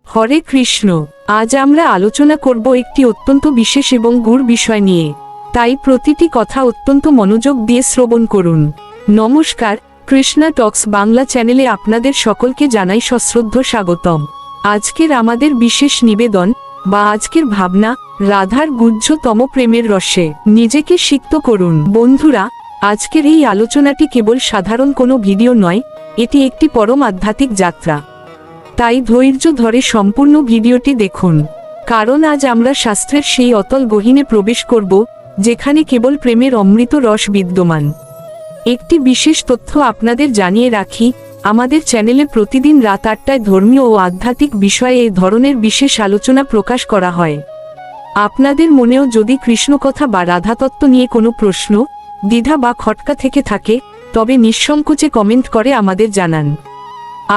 হরে কৃষ্ণ। আজ আমরা আলোচনা করব একটি অত্যন্ত বিশেষ এবং গূঢ় বিষয় নিয়ে, তাই প্রতিটি কথা অত্যন্ত মনোযোগ দিয়ে শ্রবণ করুন। নমস্কার, কৃষ্ণা টক্স বাংলা চ্যানেলে আপনাদের সকলকে জানাই সশ্রদ্ধ স্বাগতম। আজকের আমাদের বিশেষ নিবেদন বা আজকের ভাবনা, রাধার গুহ্যতম প্রেমের রসে নিজেকে সিক্ত করুন। বন্ধুরা, আজকের এই আলোচনাটি কেবল সাধারণ কোনো ভিডিও নয়, এটি একটি পরম আধ্যাত্মিক যাত্রা। তাই ধৈর্য ধরে সম্পূর্ণ ভিডিওটি দেখুন, কারণ আজ আমরা শাস্ত্রের সেই অতল গহীনে প্রবেশ করব যেখানে কেবল প্রেমের অমৃত রস বিদ্যমান। একটি বিশেষ তথ্য আপনাদের জানিয়ে রাখি, আমাদের চ্যানেলে প্রতিদিন রাত ৮টায় ধর্মীয় ও আধ্যাত্মিক বিষয়ে এই ধরনের বিশেষ আলোচনা প্রকাশ করা হয়। আপনাদের মনেও যদি কৃষ্ণকথা বা রাধাতত্ত্ব নিয়ে কোনো প্রশ্ন, দ্বিধা বা খটকা থেকে থাকে, তবে নিঃসংকোচে কমেন্ট করে আমাদের জানান।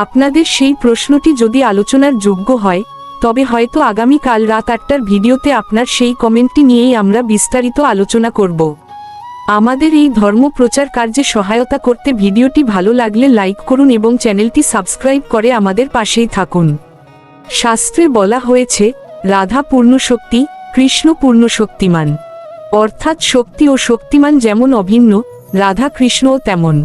আপনাদের সেই প্রশ্নটি যদি আলোচনার যোগ্য হয়, তবে হয়তো আগামীকাল রাত ৮টার ভিডিওতে আপনার সেই কমেন্টটি নিয়েই আমরা বিস্তারিত আলোচনা করব। আমাদের এই ধর্ম প্রচার কার্যে সহায়তা করতে ভিডিওটি ভালো লাগলে লাইক করুন এবং চ্যানেলটি সাবস্ক্রাইব করে আমাদের পাশেই থাকুন। শাস্ত্রে বলা হয়েছে, রাধা পূর্ণ শক্তি, কৃষ্ণ পূর্ণ শক্তিমান। অর্থাৎ শক্তি ও শক্তিমান যেমন অভিন্ন, রাধা কৃষ্ণও তেমন।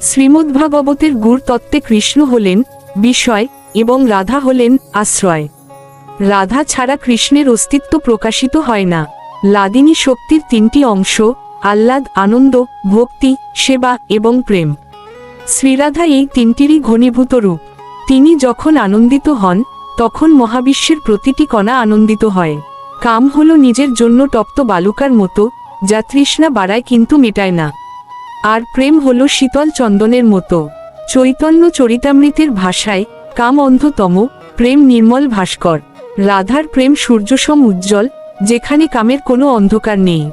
শ্রীমদ্ভাগবতের গূঢ় তত্ত্বে কৃষ্ণ হলেন বিষয় এবং রাধা হলেন আশ্রয়। রাধা ছাড়া কৃষ্ণের অস্তিত্ব প্রকাশিত হয় না। লাদিনী শক্তির তিনটি অংশ: আহ্লাদ, আনন্দ, ভক্তি, সেবা এবং প্রেম। শ্রীরাধা এই তিনটিরই ঘনীভূত রূপ। তিনি যখন আনন্দিত হন, তখন মহাবিশ্বের প্রতিটি কণা আনন্দিত হয়। কাম হল নিজের জন্য তপ্ত বালুকার মতো, যা তৃষ্ণা বাড়ায় কিন্তু মেটায় না। আর প্রেম হল শীতল চন্দনের মতো। চৈতন্য চরিতামৃতের ভাষায়, কাম অন্ধতম, প্রেম নির্মল ভাস্কর। রাধার প্রেম সূর্যসম উজ্জ্বল, যেখানে কামের কোনো অন্ধকার নেই।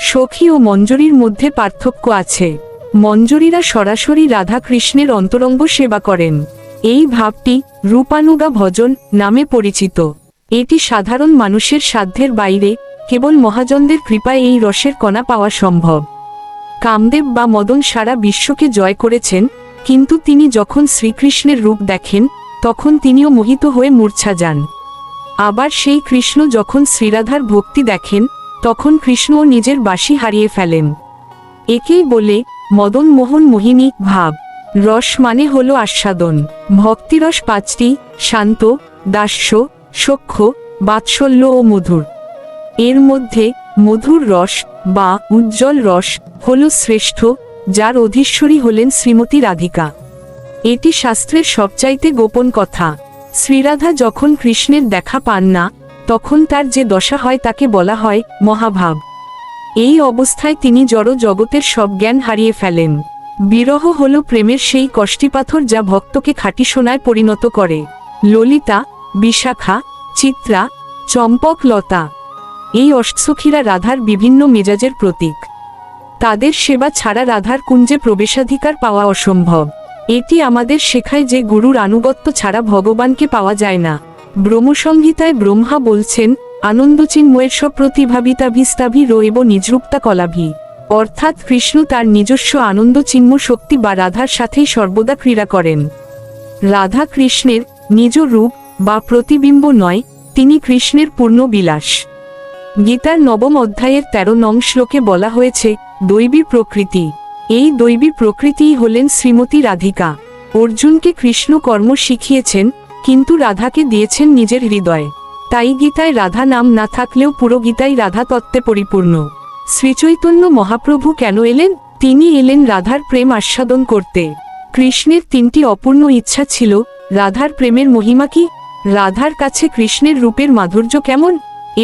সখী ও মঞ্জরীর মধ্যে পার্থক্য আছে। মঞ্জরীরা সরাসরি রাধা কৃষ্ণের অন্তরঙ্গ সেবা করেন। এই ভাবটি রূপানুগা ভজন নামে পরিচিত। এটি সাধারণ মানুষের সাধ্যের বাইরে, কেবল মহাজনদের কৃপায় এই রসের কণা পাওয়া সম্ভব। কামদেব বা মদন সারা বিশ্বকে জয় করেছেন, কিন্তু তিনি যখন শ্রীকৃষ্ণের রূপ দেখেন, তখন তিনিও মোহিত হয়ে মূর্ছা যান। আবার সেই কৃষ্ণ যখন শ্রীরাধার ভক্তি দেখেন, তখন কৃষ্ণও নিজের বাঁশি হারিয়ে ফেলেন। একেই বলে মদন মোহন মোহিনী ভাব। রস মানে হল আস্বাদন। ভক্তিরস পাঁচটি: শান্ত, দাস্য, সখ্য, বাৎসল্য ও মধুর। এর মধ্যে মধুর রস বা উজ্জ্বল রস হল শ্রেষ্ঠ, যার অধীশ্বরী হলেন শ্রীমতী রাধিকা। এটি শাস্ত্রের সবচাইতে গোপন কথা। শ্রীরাধা যখন কৃষ্ণের দেখা পান না, তখন তার যে দশা হয় তাকে বলা হয় মহাভাব। এই অবস্থায় তিনি জড় জগতের সব জ্ঞান হারিয়ে ফেলেন। বিরহ হল প্রেমের সেই কষ্টিপাথর যা ভক্তকে খাঁটি সোনায় পরিণত করে। ললিতা, বিশাখা, চিত্রা, চম্পক, লতা, এই অষ্টসখীরা রাধার বিভিন্ন মেজাজের প্রতীক। তাদের সেবা ছাড়া রাধার কুঞ্জে প্রবেশাধিকার পাওয়া অসম্ভব। এটি আমাদের শেখায় যে গুরুর আনুগত্য ছাড়া ভগবানকে পাওয়া যায় না। ব্রহ্মসংহিতায় ব্রহ্মা বলছেন, আনন্দচিন্ময়ের স্বপ্রতিভাবিতাভিস্তাভি রয়েব নিজরূপতা কলাভি। অর্থাৎ কৃষ্ণ তার নিজস্ব আনন্দ চিন্ম শক্তি বা রাধার সাথেই সর্বদা ক্রীড়া করেন। রাধা কৃষ্ণের নিজ রূপ বা প্রতিবিম্ব নয়, তিনি কৃষ্ণের পূর্ণ বিলাস। গীতার ৯ম অধ্যায়ের ১৩ নং শ্লোকে বলা হয়েছে, দৈবী প্রকৃতি। এই দৈবী প্রকৃতিই হলেন শ্রীমতী রাধিকা। অর্জুনকে কৃষ্ণ কর্ম শিখিয়েছেন, কিন্তু রাধাকে দিয়েছেন নিজের হৃদয়। তাই গীতায় রাধা নাম না থাকলেও পুরো গীতাই রাধা তত্ত্বে পরিপূর্ণ। শ্রীচৈতন্য মহাপ্রভু কেন এলেন? তিনি এলেন রাধার প্রেম আস্বাদন করতে। কৃষ্ণের তিনটি অপূর্ণ ইচ্ছা ছিল। রাধার প্রেমের মহিমা কি? রাধার কাছে কৃষ্ণের রূপের মাধুর্য কেমন?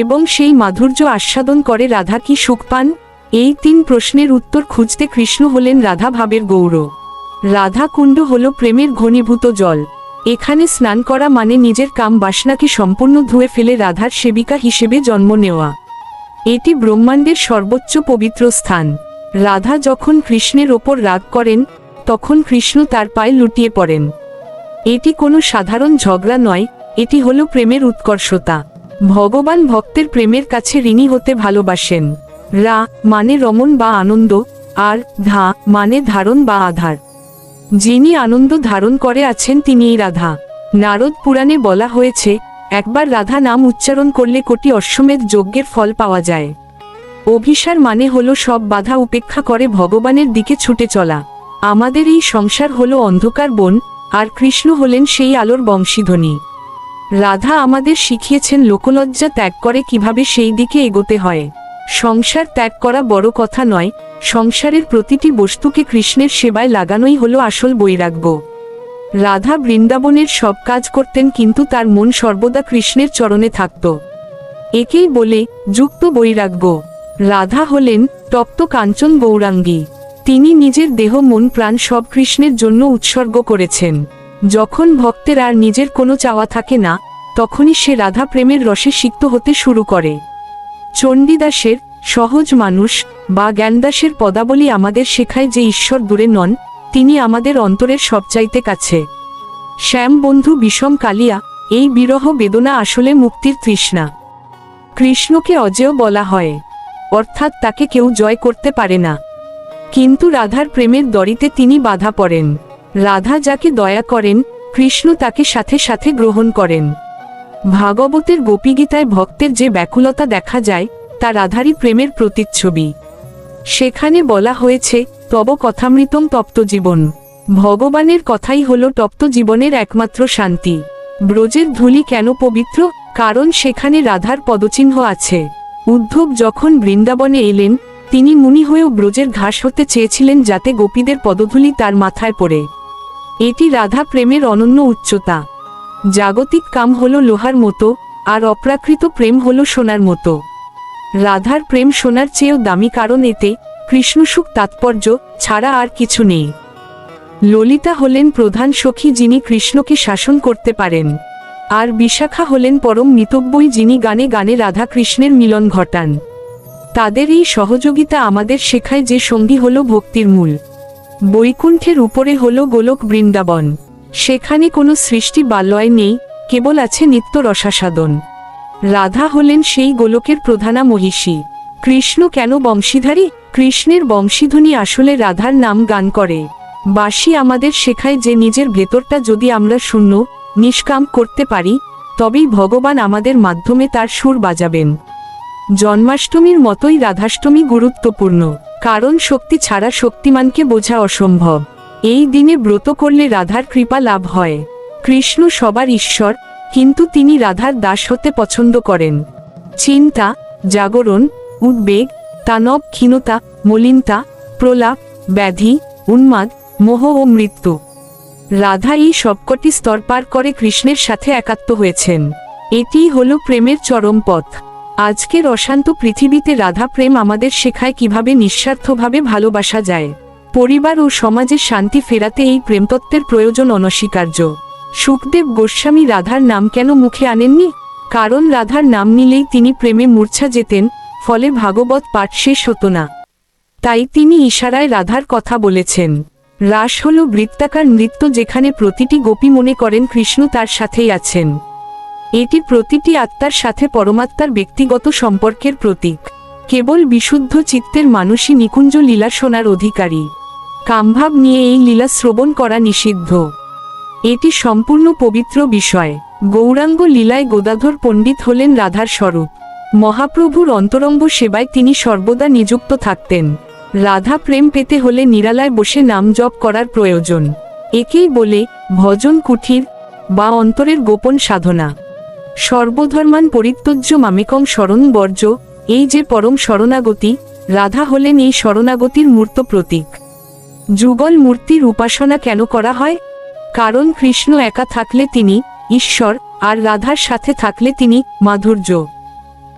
এবং সেই মাধুর্য আস্বাদন করে রাধা কি সুখ পান? এই তিন প্রশ্নের উত্তর খুঁজতে কৃষ্ণ হলেন রাধা ভাবের গৌর। রাধা কুণ্ড হল প্রেমের ঘনীভূত জল। এখানে স্নান করা মানে নিজের কাম বাসনাকে সম্পূর্ণ ধুয়ে ফেলে রাধার সেবিকা হিসেবে জন্ম নেওয়া। এটি ব্রহ্মাণ্ডের সর্বোচ্চ পবিত্র স্থান। রাধা যখন কৃষ্ণের ওপর রাগ করেন, তখন কৃষ্ণ তার পায়ে লুটিয়ে পড়েন। এটি কোনো সাধারণ ঝগড়া নয়, এটি হলো প্রেমের উৎকর্ষতা। ভগবান ভক্তের প্রেমের কাছে ঋণী হতে ভালোবাসেন। রা মানে রমণ বা আনন্দ, আর ধা মানে ধারণ বা আধার। যিনি আনন্দ ধারণ করে আছেন তিনিই রাধা। নারদ পুরাণে বলা হয়েছে, একবার রাধা নাম উচ্চারণ করলে কোটি অশ্বমেধ যজ্ঞের ফল পাওয়া যায়। অভিসার মানে হলো সব বাধা উপেক্ষা করে ভগবানের দিকে ছুটে চলা। আমাদের এই সংসার হলো অন্ধকার বন, আর কৃষ্ণ হলেন সেই আলোর বংশীধ্বনি। রাধা আমাদের শিখিয়েছেন লোকলজ্জা ত্যাগ করে কিভাবে সেই দিকে এগোতে হয়। সংসার ত্যাগ করা বড় কথা নয়, সংসারের প্রতিটি বস্তুকে কৃষ্ণের সেবায় লাগানোই হলো আসল বৈরাগ্য। রাধা বৃন্দাবনের সব কাজ করতেন, কিন্তু তার মন সর্বদা কৃষ্ণের চরণে থাকত। একেই বলে যুক্ত বৈরাগ্য। রাধা হলেন তপ্ত কাঞ্চন গৌরাঙ্গী। তিনি নিজের দেহ মন প্রাণ সব কৃষ্ণের জন্য উৎসর্গ করেছেন। যখন ভক্তের আর নিজের কোনো চাওয়া থাকে না, তখনই সে রাধা প্রেমের রসে সিক্ত হতে শুরু করে। চণ্ডীদাসের সহজ মানুষ বা জ্ঞানদাসের পদাবলী আমাদের শেখায় যে ঈশ্বর দূরে নন, তিনি আমাদের অন্তরের সবচাইতে কাছে। শ্যাম বন্ধু বিষম কালিয়া, এই বিরহ বেদনা আসলে মুক্তির তৃষ্ণা। কৃষ্ণকে অজেয় বলা হয়, অর্থাৎ তাকে কেউ জয় করতে পারে না। কিন্তু রাধার প্রেমের দড়িতে তিনি বাধা পড়েন। রাধা যাকে দয়া করেন, কৃষ্ণ তাকে সাথে সাথে গ্রহণ করেন। ভাগবতের গোপীগীতায় ভক্তের যে ব্যাকুলতা দেখা যায়, তা রাধারই প্রেমের প্রতিচ্ছবি। সেখানে বলা হয়েছে, তব কথামৃতম তপ্ত জীবন। ভগবানের কথাই হলো তপ্ত জীবনের একমাত্র শান্তি। ব্রজের ধূলি কেন পবিত্র? কারণ সেখানে রাধার পদচিহ্ন আছে। উদ্ধব যখন বৃন্দাবনে এলেন, তিনি মুনি হয়েও ব্রজের ঘাস হতে চেয়েছিলেন, যাতে গোপীদের পদধূলি তার মাথায় পড়ে। এটি রাধা প্রেমের অনন্য উচ্চতা। জাগতিক কাম হলো লোহার মতো, আর অপ্রাকৃত প্রেম হলো সোনার মতো। রাধার প্রেম সোনার চেয়েও দামি, কারণ এতে কৃষ্ণসুখ তাৎপর্য ছাড়া আর কিছু নেই। ললিতা হলেন প্রধান সখী, যিনি কৃষ্ণকে শাসন করতে পারেন। আর বিশাখা হলেন পরম মিতব্যয়ী, যিনি গানে গানে রাধা কৃষ্ণের মিলন ঘটান। তাদের এই সহযোগিতা আমাদের শেখায় যে সঙ্গী হলো ভক্তির মূল। বৈকুণ্ঠের উপরে হলো গোলক বৃন্দাবন। সেখানে কোনো সৃষ্টি বা লয় নেই, কেবল আছে নিত্য রসাস্বাদন। রাধা হলেন সেই গোলকের প্রধানা মহিষী। কৃষ্ণ কেন বংশীধারী? কৃষ্ণের বংশীধ্বনি আসলে রাধার নাম গান করে। বাঁশি আমাদের শেখায় যে নিজের ভেতরটা যদি আমরা শূন্য নিষ্কাম করতে পারি, তবেই ভগবান আমাদের মাধ্যমে তার সুর বাজাবেন। জন্মাষ্টমীর মতোই রাধাষ্টমী গুরুত্বপূর্ণ, কারণ শক্তি ছাড়া শক্তিমানকে বোঝা অসম্ভব। এই দিনে ব্রত করলে রাধার কৃপা লাভ হয়। কৃষ্ণ সবার ঈশ্বর, কিন্তু তিনি রাধার দাস হতে পছন্দ করেন। চিন্তা, জাগরণ, উদ্বেগ, তানব, ক্ষীণতা, মলিনতা, প্রলাপ, ব্যাধি, উন্মাদ, মোহ ও মৃত্যু, রাধা এই সবকটি স্তর পার করে কৃষ্ণের সাথে একাত্ম হয়েছেন। এটিই হলো প্রেমের চরম পথ। আজকের অশান্ত পৃথিবীতে রাধা প্রেম আমাদের শেখায় কিভাবে নিঃস্বার্থভাবে ভালোবাসা যায়। পরিবার ও সমাজে শান্তি ফেরাতে এই প্রেমতত্ত্বের প্রয়োজন অনস্বীকার্য। সুখদেব গোস্বামী রাধার নাম কেন মুখে আনেননি? কারণ রাধার নাম নিলেই তিনি প্রেমে মূর্ছা যেতেন, ফলে ভাগবত পাঠ শেষ হতো না। তাই তিনি ইশারায় রাধার কথা বলেছেন। রাস হল বৃত্তাকার নৃত্য, যেখানে প্রতিটি গোপী মনে করেন কৃষ্ণ তার সাথেই আছেন। এটি প্রতিটি আত্মার সাথে পরমাত্মার ব্যক্তিগত সম্পর্কের প্রতীক। কেবল বিশুদ্ধ চিত্তের মানুষই নিকুঞ্জ লীলা শোনার অধিকারী। কামভাব নিয়ে এই লীলা শ্রবণ করা নিষিদ্ধ। এটি সম্পূর্ণ পবিত্র বিষয়। গৌরাঙ্গ লীলায় গদাধর পণ্ডিত হলেন রাধার স্বরূপ। মহাপ্রভুর অন্তরঙ্গ সেবায় তিনি সর্বদা নিযুক্ত থাকতেন। রাধা প্রেম পেতে হলে নিরালায় বসে নাম জপ করার প্রয়োজন। একেই বলে ভজন কুঠির বা অন্তরের গোপন সাধনা। সর্বধর্মান পরিত্যজ্য মামেকং শরণ বর্জ্য, এই যে পরম শরণাগতি, রাধা হলেন এই শরণাগতির মূর্ত প্রতীক। যুগল মূর্তির উপাসনা কেন করা হয়? কারণ কৃষ্ণ একা থাকলে তিনি ঈশ্বর, আর রাধার সাথে থাকলে তিনি মাধুর্য।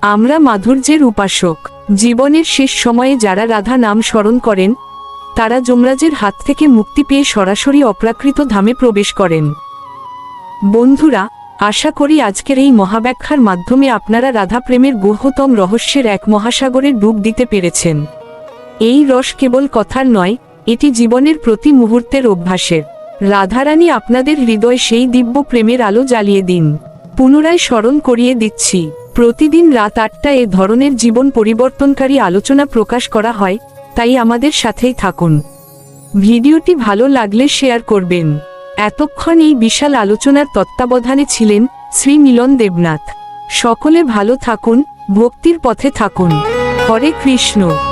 আমরা মাধুর্যের উপাসক। জীবনের শেষ সময়ে যারা রাধা নাম স্মরণ করেন, তারা যমরাজের হাত থেকে মুক্তি পেয়ে সরাসরি অপ্রাকৃত ধামে প্রবেশ করেন। বন্ধুরা, আশা করি আজকের এই মহাব্যাখ্যার মাধ্যমে আপনারা রাধা প্রেমের গুহ্যতম রহস্যের এক মহাসাগরে ডুব দিতে পেরেছেন। এই রস কেবল কথার নয়, এটি জীবনের প্রতি মুহূর্তের অভ্যাসের। রাধারানী আপনাদের হৃদয় সেই দিব্য প্রেমের আলো জ্বালিয়ে দিন। পুনরায় স্মরণ করিয়ে দিচ্ছি, প্রতিদিন রাত 8টায় এ ধরনের জীবন পরিবর্তনকারী আলোচনা প্রকাশ করা হয়, তাই আমাদের সাথেই থাকুন। ভিডিওটি ভালো লাগলে শেয়ার করবেন। এতক্ষণ এই বিশাল আলোচনার তত্ত্বাবধানে ছিলেন শ্রী মিলন দেবনাথ। সকলে ভালো থাকুন, ভক্তির পথে থাকুন। হরে কৃষ্ণ।